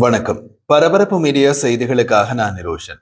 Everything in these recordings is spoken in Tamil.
வணக்கம். பரபரப்பு மீடியா செய்திகளுக்காக நான் நிரோஷன்.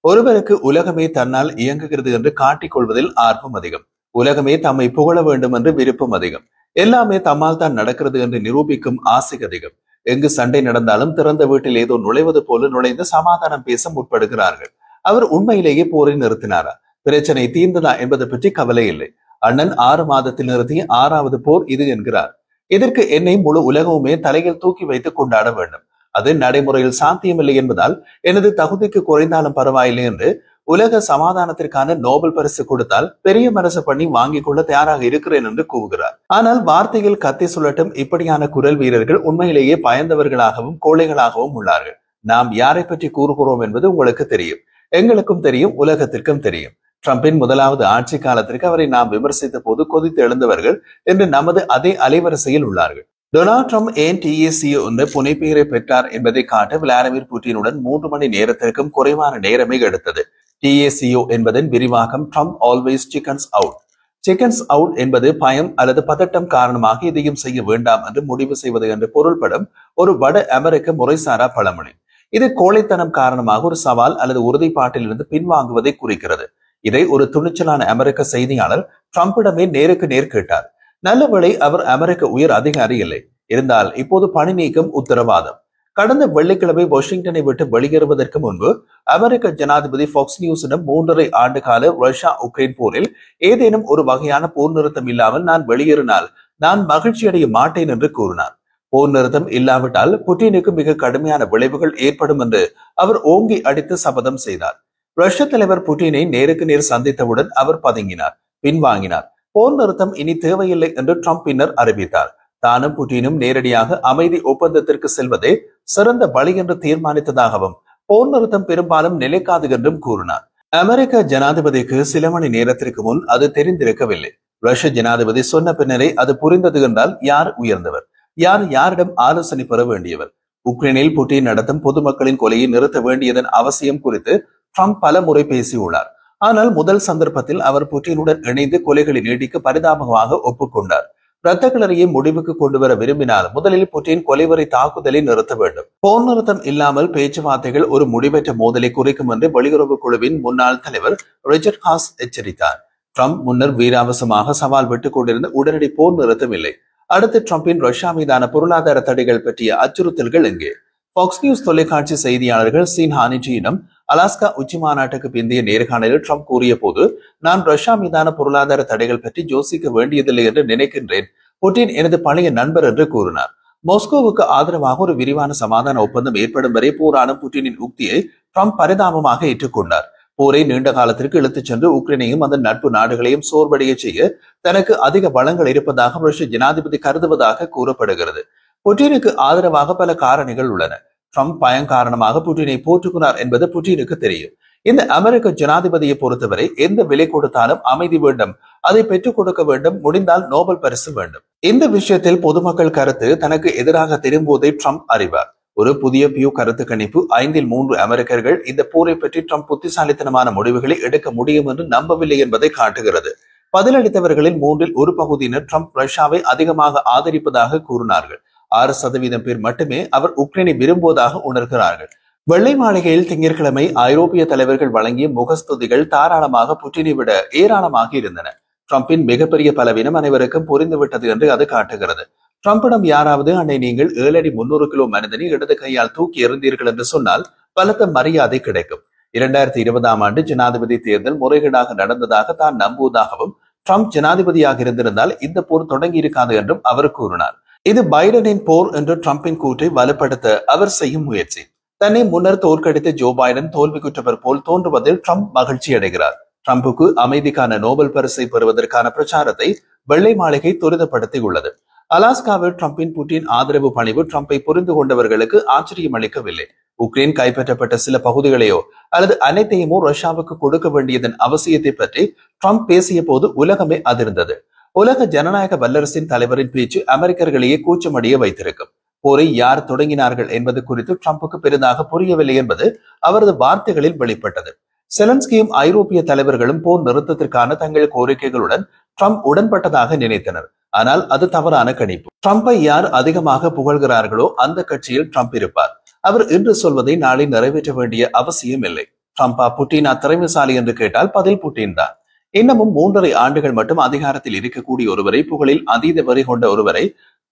ஒருவருக்கு உலகமே தன்னால் இயங்குகிறது என்று காட்டிக் கொள்வதில் ஆர்வம் அதிகம். உலகமே தம்மை புகழ வேண்டும் என்று விருப்பம் அதிகம். எல்லாமே தம்மால் தான் நடக்கிறது என்று நிரூபிக்கும் ஆசை அதிகம். எங்கு சண்டை நடந்தாலும் திறந்த வீட்டில் ஏதோ நுழைவது போல நுழைந்து சமாதானம் பேச முற்படுகிறார்கள். அவர் உண்மையிலேயே போரை நிறுத்தினாரா? பிரச்சனை தீர்ந்ததா என்பது பற்றி கவலை இல்லை. அண்ணன் 6 மாதத்தில் நிறுத்திய 6வது போர் இது என்கிறார். இதற்கு என்னை முழு உலகமுமே தலையில் தூக்கி வைத்து கொண்டாட வேண்டும். அது நடைமுறையில் சாத்தியமில்லை என்பதால் எனது தகுதிக்கு குறைந்தாலும் பரவாயில்லை என்று உலக சமாதானத்திற்கான நோபல் பரிசு கொடுத்தால் பெரிய மனசு பண்ணி வாங்கிக் கொள்ள தயாராக இருக்கிறேன் என்று கூறுகிறார். ஆனால் வார்த்தையில் கத்தி சுழட்டும் இப்படியான குரல் வீரர்கள் உண்மையிலேயே பயந்தவர்களாகவும் கோழைகளாகவும் உள்ளார்கள். நாம் யாரை பற்றி கூறுகிறோம் என்பது உங்களுக்கு தெரியும், எங்களுக்கும் தெரியும், உலகத்திற்கும் தெரியும். ட்ரம்பின் முதலாவது ஆட்சி காலத்திற்கு அவரை நாம் விமர்சித்த போது கொதித்து எழுந்தவர்கள் என்று நமது அதே அலைவரிசையில் உள்ளார்கள். டொனால்ட் ட்ரம்ப் ஏன் TACO என்ற புனைப்பெயரை பெற்றார் என்பதை காட்ட விளாடிமிர் புட்டினுடன் 3 மணி நேரத்திற்கும் குறைவான நேரமே எடுத்தது. TACO என்பதன் விரிவாக்கம் Trump always chickens out. Chickens out என்பது பயம் அல்லது பதட்டம் காரணமாக இதையும் செய்ய வேண்டாம் என்று முடிவு செய்வது என்று பொருள்படும் ஒரு வட அமெரிக்க முறைசாரா பழமொழி. இது கோழைத்தனம் காரணமாக ஒரு சவால் அல்லது உறுதிப்பாட்டில் இருந்து பின்வாங்குவதை குறிக்கிறது. இதை ஒரு துணிச்சலான அமெரிக்க செய்தியாளர் ட்ரம்பிடமே நேருக்கு நேர் கேட்டார். நல்லவேளை அவர் அமெரிக்க உயர் அதிகாரி இல்லை. இருந்தால் இப்போது பணி நீக்கம் உத்தரவாதம். கடந்த வெள்ளிக்கிழமை வாஷிங்டனை விட்டு வெளியேறுவதற்கு முன்பு அமெரிக்க ஜனாதிபதி ஃபாக்ஸ் நியூஸிடம் 3.5 ஆண்டு கால ரஷ்யா உக்ரைன் போரில் ஏதேனும் ஒரு வகையான போர் நிறுத்தம் இல்லாமல் நான் வெளியேறினால் நான் மகிழ்ச்சி அடைய மாட்டேன் என்று கூறினார். போர் நிறுத்தம் இல்லாவிட்டால் புட்டினுக்கு மிக கடுமையான விளைவுகள் ஏற்படும் என்று அவர் ஓங்கி அடித்து சபதம் செய்தார். ரஷ்ய தலைவர் புட்டினை நேருக்கு நேர் சந்தித்தவுடன் அவர் பதுங்கினார், பின்வாங்கினார். போர் நிறுத்தம் இனி தேவையில்லை என்று ட்ரம்ப் பின்னர் அறிவித்தார். தானும் புட்டினும் நேரடியாக அமைதி ஒப்பந்தத்திற்கு செல்வதே சிறந்த வழி என்று தீர்மானித்ததாகவும் போர் நிறுத்தம் பெரும்பாலும் நிலைக்காது என்றும் கூறினார். அமெரிக்க ஜனாதிபதிக்கு சில மணி நேரத்திற்கு முன் அது தெரிந்திருக்கவில்லை. ரஷ்ய ஜனாதிபதி சொன்ன பின்னரே அது புரிந்தது என்றால் யார் உயர்ந்தவர், யார் யாரிடம் ஆலோசனை பெற வேண்டியவர்? உக்ரைனில் புட்டின் நடத்தும் பொதுமக்களின் கொலையை நிறுத்த வேண்டியதன் அவசியம் குறித்து ட்ரம்ப் பல முறை பேசியுள்ளார். ஆனால் முதல் சந்தர்ப்பத்தில் அவர் புட்டினுடன் இணைந்து கொலைகளை நீடிக்க பரிதாபமாக ஒப்புக்கொண்டார். இரத்த கிளறியை முடிவுக்கு கொண்டு வர விரும்பினால் முதலில் புட்டின் கொலைவரை தாக்குதலை நிறுத்த வேண்டும். போர் நிறுத்தம் இல்லாமல் பேச்சுவார்த்தைகள் ஒரு முடிவற்ற மோதலை குறைக்கும் என்று வெளியுறவு குழுவின் முன்னாள் தலைவர் ரிச்சர்ட் ஹாஸ் எச்சரித்தார். ட்ரம்ப் முன்னர் வீராவசமாக சவால் விட்டுக் கொண்டிருந்த உடனடி போர் நிறுத்தம் இல்லை. அடுத்து ட்ரம்பின் ரஷ்யா மீதான பொருளாதார தடைகள் பற்றிய அச்சுறுத்தல்கள் எங்கே? ஃபாக்ஸ் நியூஸ் தொலைக்காட்சி செய்தியாளர்கள் சீன் ஹானிஜியிடம் அலாஸ்கா உச்சி மாநாட்டுக்கு பிந்தைய நேர்காணலில் ட்ரம்ப் கூறிய போது, நான் ரஷ்யா மீதான பொருளாதார தடைகள் பற்றி யோசிக்க வேண்டியதில்லை என்று நினைக்கின்றேன். புட்டின் எனது பழைய நண்பர் என்று கூறினார். மாஸ்கோவுக்கு ஆதரவாக ஒரு விரிவான சமாதான ஒப்பந்தம் ஏற்படும் வரை போராடும் புட்டினின் உக்தியை ட்ரம்ப் பரிதாபமாக ஏற்றுக்கொண்டார். போரை நீண்ட காலத்திற்கு இழுத்துச் சென்று உக்ரைனையும் அதன் நட்பு நாடுகளையும் சோர்வடைய செய்ய தனக்கு அதிக வளங்கள் இருப்பதாக ரஷ்ய ஜனாதிபதி கருதுவதாக கூறப்படுகிறது. புட்டினுக்கு ஆதரவாக பல காரணிகள் உள்ளன. ட்ரம்ப் பயம் காரணமாக புட்டினை போற்றுகிறார் என்பது புட்டினுக்கு தெரியும். இந்த அமெரிக்க ஜனாதிபதியை பொறுத்தவரை எந்த விலை கொடுத்தாலும் அமைதி வேண்டும், அதை பெற்றுக் கொடுக்க வேண்டும், முடிந்தால் நோபல் பரிசு வேண்டும். இந்த விஷயத்தில் பொதுமக்கள் கருத்து தனக்கு எதிராக திரும்புவதை ட்ரம்ப் அறிவார். ஒரு புதிய பியூ கருத்து கணிப்பு 5 அமெரிக்கர்கள் இந்த போரை பற்றி ட்ரம்ப் புத்திசாலித்தனமான முடிவுகளை எடுக்க முடியும் என்று நம்பவில்லை என்பதை காட்டுகிறது. பதிலளித்தவர்களில் 1/3 பகுதியினர் ட்ரம்ப் ரஷ்யாவை அதிகமாக ஆதரிப்பதாக கூறினார்கள். 6% பேர் மட்டுமே அவர் உக்ரைனை விரும்புவதாக உணர்கிறார்கள். வெள்ளை மாளிகையில் திங்கட்கிழமை ஐரோப்பிய தலைவர்கள் வழங்கிய முகஸ்துதிகள் தாராளமாக புட்டினை விட ஏராளமாக இருந்தன. ட்ரம்பின் மிகப்பெரிய பலவீனம் அனைவருக்கும் புரிந்துவிட்டது என்று அது காட்டுகிறது. ட்ரம்பிடம் யாராவது அன்னை நீங்கள் 7 அடி 300 கிலோ மனிதனை இடது கையால் தூக்கி எறிந்தீர்கள் என்று சொன்னால் பலத்த மரியாதை கிடைக்கும். 2020ஆம் ஆண்டு ஜனாதிபதி தேர்தல் முறைகேடாக நடந்ததாக தான் நம்புவதாகவும் ட்ரம்ப் ஜனாதிபதியாக இருந்திருந்தால் இந்த போர் தொடங்கி இருக்காது என்றும் அவர் கூறினார். இது பைடனின் போர் என்று ட்ரம்பின் கூற்றை வலுப்படுத்த அவர் செய்யும் முயற்சி. தன்னை முன்னர் தோற்கடித்த ஜோ பைடன் தோல்விக்குற்றவர் போல் தோன்றுவதில் ட்ரம்ப் மகிழ்ச்சி அடைகிறார். ட்ரம்புக்கு அமைதிக்கான நோபல் பரிசை பெறுவதற்கான பிரச்சாரத்தை வெள்ளை மாளிகை துரிதப்படுத்தியுள்ளது. அலாஸ்காவில் ட்ரம்பின் புட்டின் ஆதரவு பணிவு ட்ரம்பை புரிந்து கொண்டவர்களுக்கு ஆச்சரியம் அளிக்கவில்லை. உக்ரைன் கைப்பற்றப்பட்ட சில பகுதிகளையோ அல்லது அனைத்தையுமோ ரஷ்யாவுக்கு கொடுக்க வேண்டியதன் அவசியத்தை பற்றி ட்ரம்ப் பேசிய போது உலகமே அதிர்ந்தது. உலக ஜனநாயக வல்லரசின் தலைவரின் பேச்சு அமெரிக்கர்களையே கூச்சமடைய வைத்திருக்கும். போரை யார் தொடங்கினார்கள் என்பது குறித்து ட்ரம்புக்கு பெரிதாக புரியவில்லை என்பது அவரது வார்த்தைகளில் வெளிப்பட்டது. செலன்ஸ்கியும் ஐரோப்பிய தலைவர்களும் போர் நிறுத்தத்திற்கான தங்கள் கோரிக்கைகளுடன் ட்ரம்ப் உடன்பட்டதாக நினைத்தனர். ஆனால் அது தவறான கணிப்பு. ட்ரம்பை யார் அதிகமாக புகழ்கிறார்களோ அந்த கட்சியில் ட்ரம்ப் இருப்பார். அவர் இன்று சொல்வதை நாளை நிறைவேற்ற வேண்டிய அவசியம் இல்லை. ட்ரம்பா புட்டினா திறமைசாலி என்று கேட்டால் பதில் புட்டின் தான். இன்னமும் 3.5 ஆண்டுகள் மட்டும் அதிகாரத்தில் இருக்கக்கூடிய ஒருவரை, புகழில் அதீத வரி கொண்ட ஒருவரை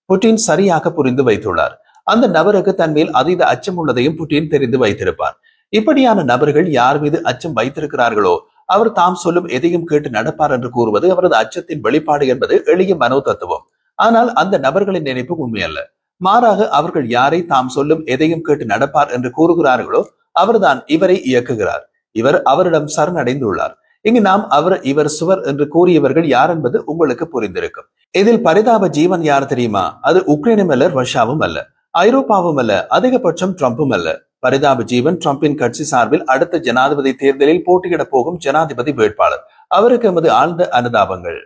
புட்டின் சரியாக புரிந்து வைத்துள்ளார். அந்த நபருக்கு தன்மேல் அதீத அச்சம் உள்ளதையும் புட்டின் தெரிந்து வைத்திருப்பார். இப்படியான நபர்கள் யார் மீது அச்சம் வைத்திருக்கிறார்களோ அவர் தாம் சொல்லும் எதையும் கேட்டு நடப்பார் என்று கூறுவது அவரது அச்சத்தின் வெளிப்பாடு என்பது எளிய மனோ தத்துவம். ஆனால் அந்த நபர்களின் நினைப்பு உண்மையல்ல. மாறாக அவர்கள் யாரை தாம் சொல்லும் எதையும் கேட்டு நடப்பார் என்று கூறுகிறார்களோ அவர்தான் இவரை இயக்குகிறார். இவர் அவரிடம் சரணடைந்துள்ளார். இங்கு நாம் அவர், இவர், சுவர் என்று கூறியவர்கள் யார் என்பது உங்களுக்கு புரிந்திருக்கும். இதில் பரிதாப ஜீவன் யார் தெரியுமா? அது உக்ரைனும் அல்ல, ரஷ்யாவும் அல்ல, ஐரோப்பாவும் அல்ல, அதிகபட்சம் ட்ரம்பும் அல்ல. பரிதாப ஜீவன் ட்ரம்பின் கட்சி சார்பில் அடுத்த ஜனாதிபதி தேர்தலில் போட்டியிடப் போகும் ஜனாதிபதி வேட்பாளர். அவருக்கு எமது ஆழ்ந்த அனுதாபங்கள்.